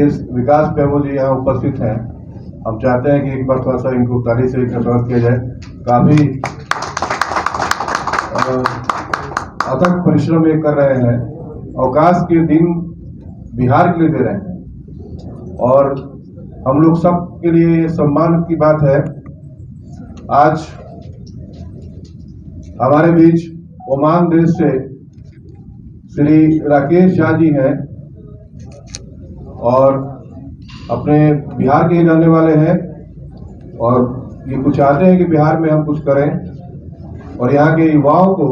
IPS विकास बैभव जी यहाँ उपस्थित हैं। हम चाहते हैं कि एक बार थोड़ा सा इनको ताली से स्वागत किया जाए। काफी अथक परिश्रम ये कर रहे हैं, अवकाश के दिन बिहार के लिए दे रहे हैं और हम लोग सब के लिए सम्मान की बात है। आज हमारे बीच ओमान देश से श्री राकेश झा जी हैं और अपने बिहार के ही रहने वाले हैं और ये कुछ चाहते हैं कि बिहार में हम कुछ करें और यहाँ के युवाओं को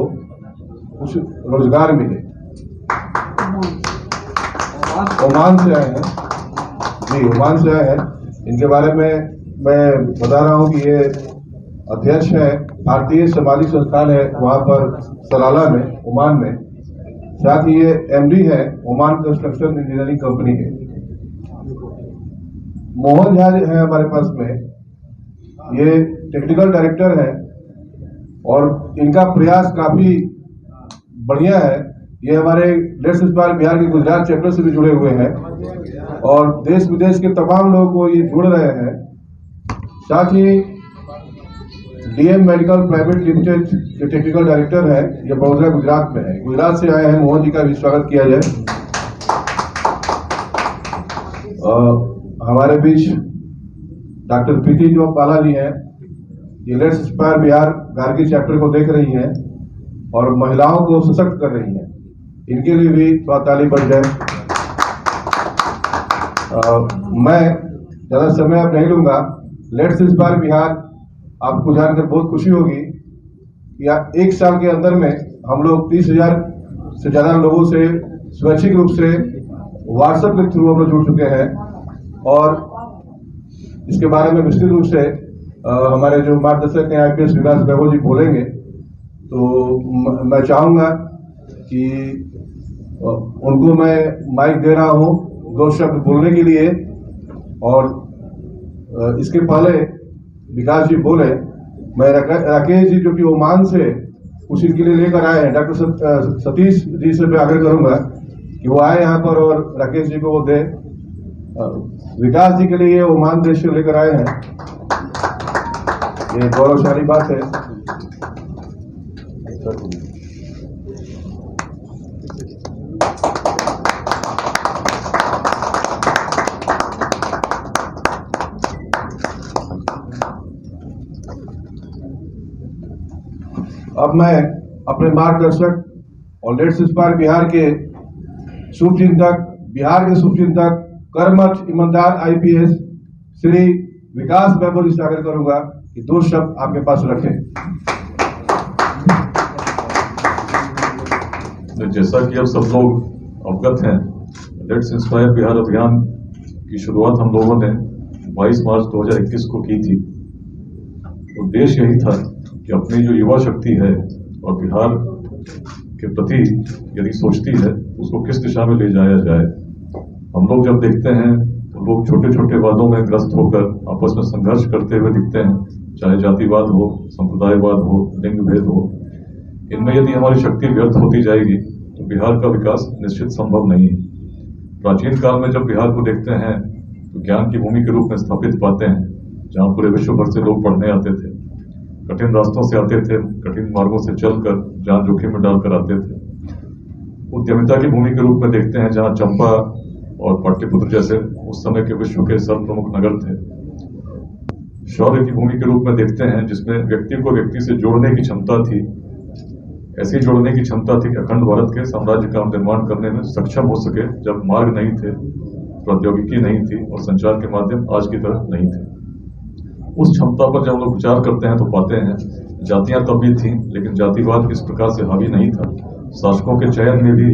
कुछ रोजगार मिले। ओमान से आए हैं जी, ओमान से आए हैं। इनके बारे में मैं बता रहा हूँ कि ये अध्यक्ष है भारतीय सामाजिक संस्थान है वहाँ पर सलाला में, ओमान में। साथ ही ये एमडी है ओमान कंस्ट्रक्शन इंजीनियरिंग कंपनी के। मोहन झा है हमारे पास में, ये टेक्निकल डायरेक्टर है और इनका प्रयास काफी बढ़िया है। ये हमारे लेट्स इंस्पायर बिहार के गुजरात चैप्टर से भी जुड़े हुए हैं और देश विदेश के तमाम लोगों को ये जोड़ रहे हैं। साथ ही डीएम मेडिकल प्राइवेट लिमिटेड के टेक्निकल डायरेक्टर है, ये बड़ौदा गुजरात में है। गुजरात से आए हैं, मोहन जी का भी स्वागत किया जाए। हमारे बीच डॉक्टर प्रीति जो पाला जी हैं, ये let's inspire Bihar Gargi chapter को देख रही हैं और महिलाओं को सशक्त कर रही हैं। इनके लिए भी थोड़ा ताली बढ़ जाए। मैं ज्यादा समय अब नहीं लूंगा। लेट्स इंस्पायर बिहार आपको जानकर बहुत खुशी होगी कि एक साल के अंदर में हम लोग 30,000 से ज्यादा लोगों से स्वैच्छिक रूप से व्हाट्सएप के थ्रू हम लोग जुड़ चुके हैं और इसके बारे में विस्तृत रूप से हमारे जो मार्गदर्शक हैं आईपीएस विकास बैभव जी बोलेंगे। तो मैं चाहूंगा कि उनको मैं माइक दे रहा हूं 2 शब्द बोलने के लिए और इसके पहले विकास जी बोले, मैं राकेश जी जो कि ओमान से कुछ इनके लिए लेकर आए हैं, डॉक्टर सतीश जी से मैं आग्रह करूंगा कि वो आए यहाँ पर और राकेश जी को वो दे। विकास जी के लिए ओमान देश से लेकर आए हैं, ये गौरवशाली बात है। अब मैं अपने मार्गदर्शक और लेट्स इंस्पायर बिहार के शुभचिंतक, बिहार के शुभचिंतक, कर्मठ ईमानदार आईपीएस श्री विकास बैभव जी से आग्रह करूंगा कि 2 शब्द आपके पास रखें। जैसा कि अब सब लोग अवगत हैं, लेट्स इंस्पायर बिहार अभियान की शुरुआत हम लोगों ने 22 मार्च 2021 को की थी। उद्देश्य यही था कि अपनी जो युवा शक्ति है और बिहार के प्रति यदि सोचती है उसको किस दिशा में ले जाया जाए। हम लोग जब देखते हैं तो लोग छोटे छोटे वादों में ग्रस्त होकर आपस में संघर्ष करते हुए दिखते हैं, चाहे जातिवाद हो, संप्रदायवाद हो, लिंग भेद हो। इनमें यदि हमारी शक्ति व्यर्थ होती जाएगी तो बिहार का विकास निश्चित संभव नहीं है। प्राचीन काल में जब बिहार को देखते हैं तो ज्ञान की भूमि के रूप में स्थापित पाते हैं, जहाँ पूरे विश्व भर से लोग पढ़ने आते थे, कठिन रास्तों से आते थे, कठिन मार्गों से चलकर जान जोखिम में डालकर आते थे। उद्यमिता की भूमि के रूप में देखते हैं, जहाँ चंपा और पाटलिपुत्र जैसे उस समय के विश्व के सर्व प्रमुख नगर थे। शौर्य की भूमि के रूप में देखते हैं, जिसमें व्यक्ति को व्यक्ति से जोड़ने की क्षमता थी। ऐसी जोड़ने की क्षमता थी कि अखंड भारत के साम्राज्य का निर्माण करने में सक्षम हो सके, जब मार्ग नहीं थे, प्रौद्योगिकी नहीं थी और संचार के माध्यम आज की तरह नहीं थे। उस क्षमता पर जब हम लोग विचार करते हैं तो पाते हैं जातियां तब भी थीं, लेकिन जातिवाद इस प्रकार से हावी नहीं था। शासकों के चयन में भी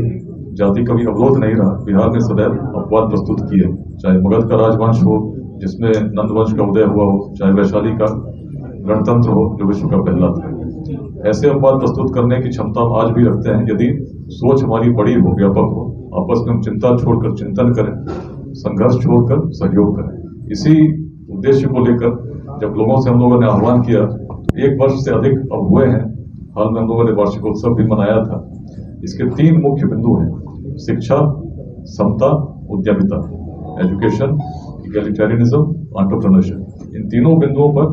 जाति कभी अवरोध नहीं रहा। बिहार ने सदैव अपवाद प्रस्तुत किए, चाहे मगध का राजवंश हो जिसमें नंदवंश का उदय हुआ हो, चाहे वैशाली का गणतंत्र हो जो विश्व का पहला था। ऐसे अपवाद प्रस्तुत करने की क्षमता हम आज भी रखते हैं, यदि सोच हमारी बड़ी हो, व्यापक हो। आपस में हम चिंता छोड़कर चिंतन करें, संघर्ष छोड़कर सहयोग करें। इसी उद्देश्य को लेकर जब लोगों से हम लोगों ने आह्वान किया, 1 वर्ष से अधिक अब हुए हैं, हाल में हम लोगों ने वार्षिकोत्सव भी मनाया था। इसके 3 मुख्य बिंदु हैं: शिक्षा, समता, उद्यमिता। Education, इक्वालिटेरियनिज्म, entrepreneurship. इन तीनों बिंदुओं पर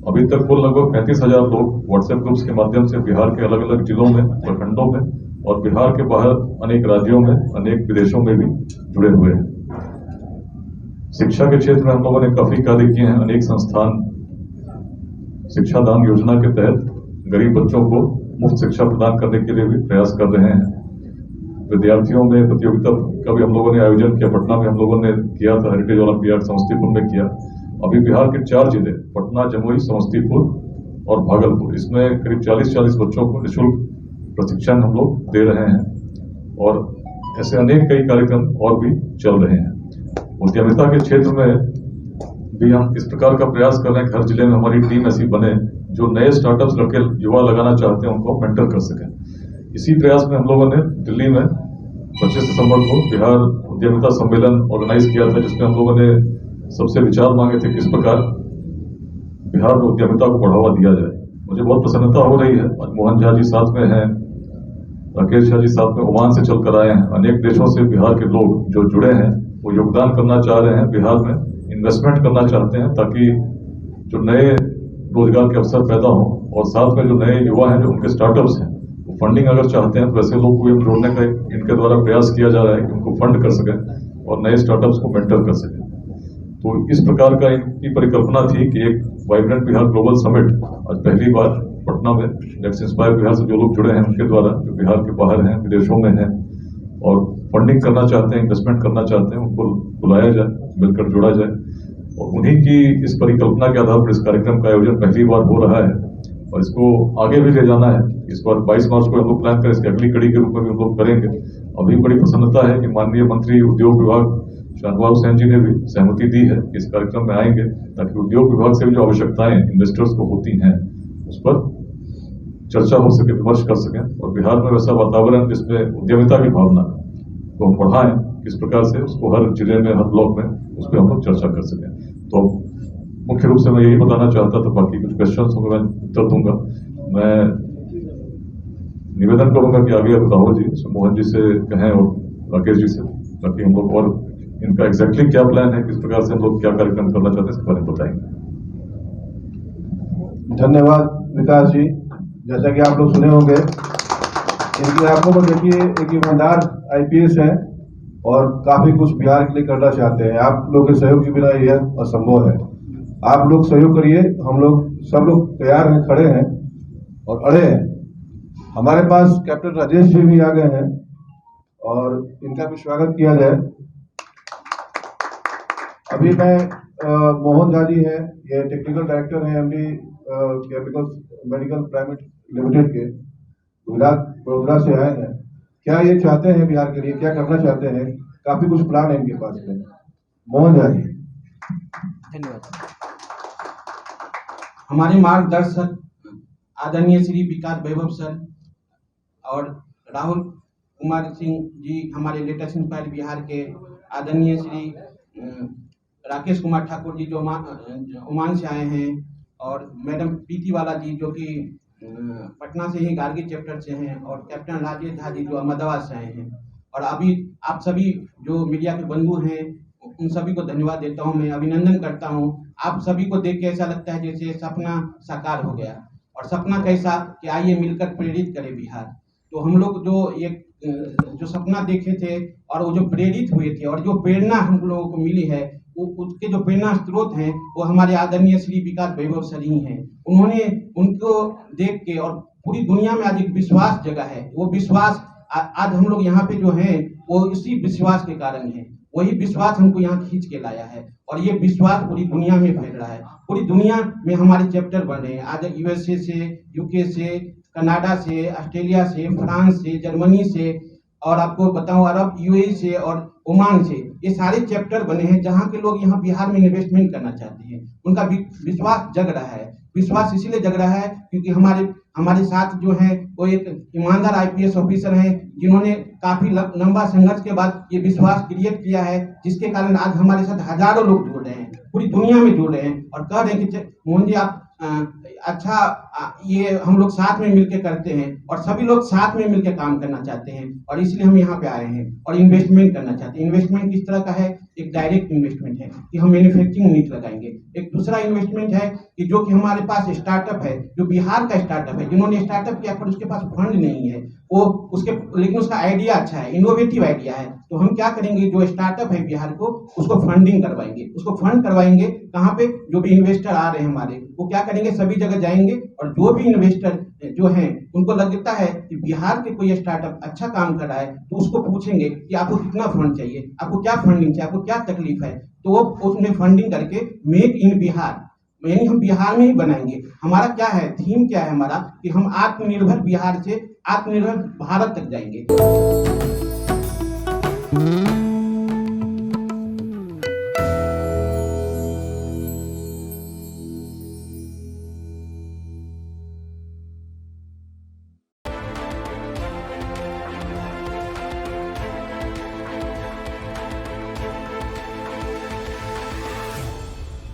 अभी तक कुल लगभग 35,000 लोग व्हाट्सएप ग्रुप्स के माध्यम से बिहार के अलग अलग जिलों में, प्रखंडों में और बिहार के बाहर अनेक राज्यों में, अनेक विदेशों में भी जुड़े हुए हैं। शिक्षा के क्षेत्र में हम लोगों ने काफी कार्य किए हैं। अनेक संस्थान शिक्षा दान योजना के तहत गरीब बच्चों को मुफ्त शिक्षा प्रदान करने के लिए भी प्रयास कर रहे हैं। विद्यार्थियों में प्रतियोगिता का भी हम लोगों ने आयोजन किया। पटना में हम लोगों ने किया था, हेरिटेज ओलंपियाड समस्तीपुर में किया। अभी बिहार के 4 जिले पटना, जमुई, समस्तीपुर और भागलपुर, इसमें करीब 40 बच्चों को निःशुल्क प्रशिक्षण हम लोग दे रहे हैं और ऐसे अनेक कई कार्यक्रम और भी चल रहे हैं। उद्यमिता के क्षेत्र में भी हम इस प्रकार का प्रयास कर रहे हैं कि हर जिले में हमारी टीम ऐसी बने जो नए स्टार्टअप्स लड़के युवा लगाना चाहते हैं उनको मेंटर कर सकें। इसी प्रयास में हम लोगों ने दिल्ली में 25 दिसंबर को बिहार उद्यमिता सम्मेलन ऑर्गेनाइज किया था, जिसमें हम लोगों ने सबसे विचार मांगे थे किस प्रकार बिहार में उद्यमिता को बढ़ावा दिया जाए। मुझे बहुत प्रसन्नता हो रही है, आज मोहन झा जी साथ में हैं, राकेश झा जी साथ में ओमान से चल कर आए हैं। अनेक देशों से बिहार के लोग जो जुड़े हैं वो योगदान करना चाह रहे हैं, बिहार में इन्वेस्टमेंट करना चाहते हैं ताकि जो नए रोजगार के अवसर पैदा हों और साथ में जो नए युवा हैं जो उनके स्टार्टअप्स हैं वो फंडिंग अगर चाहते हैं तो वैसे लोग को जोड़ने का इनके द्वारा प्रयास किया जा रहा है कि उनको फंड कर सकें और नए स्टार्टअप्स को मेंटर कर सकें। तो इस प्रकार का इनकी परिकल्पना थी कि एक वाइब्रेंट बिहार ग्लोबल समिट आज पहली बार पटना में लेट्स इंस्पायर बिहार से जो लोग जुड़े हैं उनके द्वारा, जो बिहार के बाहर हैं, विदेशों में हैं और फंडिंग करना चाहते हैं, इन्वेस्टमेंट करना चाहते हैं, उनको बुलाया जाए, मिलकर जोड़ा जाए। और उन्हीं की इस परिकल्पना के आधार पर इस कार्यक्रम का आयोजन पहली बार हो रहा है और इसको आगे भी ले जाना है। इस बार 22 मार्च को हम लोग प्लान करें, इसकी अगली कड़ी के रूप में भी हम लोग करेंगे। अभी बड़ी प्रसन्नता है कि माननीय मंत्री उद्योग विभाग शाहनवाज हुसैन जी ने भी सहमति दी है कि इस कार्यक्रम में आएंगे ताकि उद्योग विभाग से भी जो आवश्यकताएं इन्वेस्टर्स को होती हैं उस पर चर्चा हो सके, विमर्श कर सकें और बिहार में वैसा वातावरण जिसमें उद्यमिता की भावना को हम बढ़ाएं, किस प्रकार से उसको हर जिले में, हर ब्लॉक में उस पर हम लोग चर्चा कर सकें। तो मुख्य रूप से मैं यही बताना चाहता था, बाकी कुछ क्वेश्चन होंगे मैं उत्तर दूंगा। मैं निवेदन करूंगा कि आगे अब राहुल जी, मोहन जी से कहें और राकेश जी से, ताकि हम लोग और इनका एग्जैक्टली क्या प्लान है, किस प्रकार से हम लोग क्या कार्यक्रम करना चाहते हैं, इसके बारे में बताएंगे। धन्यवाद विकास जी। जैसा कि आप लोग सुने होंगे, इनकी आंखों में देखिए एक ईमानदार IPS है और काफी कुछ बिहार के लिए करना चाहते हैं। आप लोग के सहयोग के बिना यह असंभव है। आप लोग सहयोग करिए, हम लोग सब लोग तैयार हैं, खड़े हैं और अड़े हैं। हमारे पास कैप्टन राजेश जी भी आ गए हैं और इनका भी स्वागत किया जाए। अभी मैं मोहन झा जी हैं, ये टेक्निकल डायरेक्टर हैं MD chemicals medical private limited के, गुजरात वडोदरा से आए हैं। क्या ये चाहते हैं बिहार के लिए, क्या करना चाहते हैं, काफी कुछ प्लान है इनके पास में। मोहन झा जी। धन्यवाद। हमारे मार्गदर्शक आदरणीय श्री विकास वैभव सर और राहुल कुमार सिंह जी, हमारे लेटेस्ट इंस्पायर बिहार के आदरणीय श्री राकेश कुमार ठाकुर जी जो ओमान से आए हैं और मैडम प्रीति वाला जी जो कि पटना से ही गार्गी चैप्टर से हैं और कैप्टन राजेश झा जी जो अहमदाबाद से आए हैं और अभी आप सभी जो मीडिया के बंधु हैं उन सभी को धन्यवाद देता हूं। मैं अभिनंदन करता हूं। आप सभी को देख के ऐसा लगता है जैसे सपना साकार हो गया। और सपना कैसा कि आइए मिलकर प्रेरित करें बिहार। तो हम लोग जो सपना देखे थे और वो जो प्रेरित हुए थे और जो प्रेरणा हम लोगों को मिली है वो उसके जो प्रेरणा स्रोत हैं वो हमारे आदरणीय श्री विकास वैभव सर ही हैं। उन्होंने उनको देख के और पूरी दुनिया में आज एक विश्वास जगा है। वो विश्वास आज हम लोग यहाँ पे जो हैं वो इसी विश्वास के कारण है। वही विश्वास हमको यहाँ खींच के लाया है और ये विश्वास पूरी दुनिया में फैल रहा है। पूरी दुनिया में हमारे चैप्टर बन रहे हैं। आज USA से, UK से, कनाडा से, ऑस्ट्रेलिया से, फ्रांस से, जर्मनी से और आपको बताऊं अरब UAE से और ओमान से, ये सारे चैप्टर बने हैं जहाँ के लोग यहाँ बिहार में इन्वेस्टमेंट करना चाहते हैं। उनका विश्वास जग रहा है। विश्वास इसीलिए जग रहा है क्योंकि हमारे साथ जो है वो एक ईमानदार IPS ऑफिसर हैं जिन्होंने काफी लंबा संघर्ष के बाद ये विश्वास क्रिएट किया है, जिसके कारण आज हमारे साथ हजारों लोग जुड़ रहे हैं, पूरी दुनिया में जुड़ रहे हैं और कह रहे हैं कि मोहन जी आप अच्छा ये हम लोग साथ में मिलकर करते हैं और सभी लोग साथ में मिलकर काम करना चाहते हैं और इसलिए हम यहाँ पे आए हैं और इन्वेस्टमेंट करना चाहते हैं। इन्वेस्टमेंट किस तरह का है? एक डायरेक्ट इन्वेस्टमेंट है कि हम मैन्युफैक्चरिंग यूनिट लगाएंगे। एक दूसरा इन्वेस्टमेंट है कि जो कि हमारे पास स्टार्टअप है, जो बिहार का स्टार्टअप है, जिन्होंने स्टार्टअप किया पर उसके पास फंड नहीं है, वो उसके लेकिन उसका आइडिया अच्छा है, इनोवेटिव आइडिया है, तो हम क्या करेंगे, जो स्टार्टअप है बिहार को उसको फंडिंग करवाएंगे, उसको फंड करवाएंगे। कहाँ पे? जो भी इन्वेस्टर आ रहे हैं हमारे, वो क्या करेंगे, सभी जगह जाएंगे और जो भी इन्वेस्टर जो हैं उनको लगता है कि बिहार के कोई स्टार्टअप अच्छा काम कर रहा है तो उसको पूछेंगे कि आपको कितना फंड चाहिए, आपको क्या फंडिंग चाहिए, आपको क्या तकलीफ है, तो वो उसमें फंडिंग करके मेक इन बिहार, यानी हम बिहार में ही बनाएंगे। हमारा क्या है, थीम क्या है हमारा, कि हम आत्मनिर्भर बिहार से आत्मनिर्भर भारत तक जाएंगे।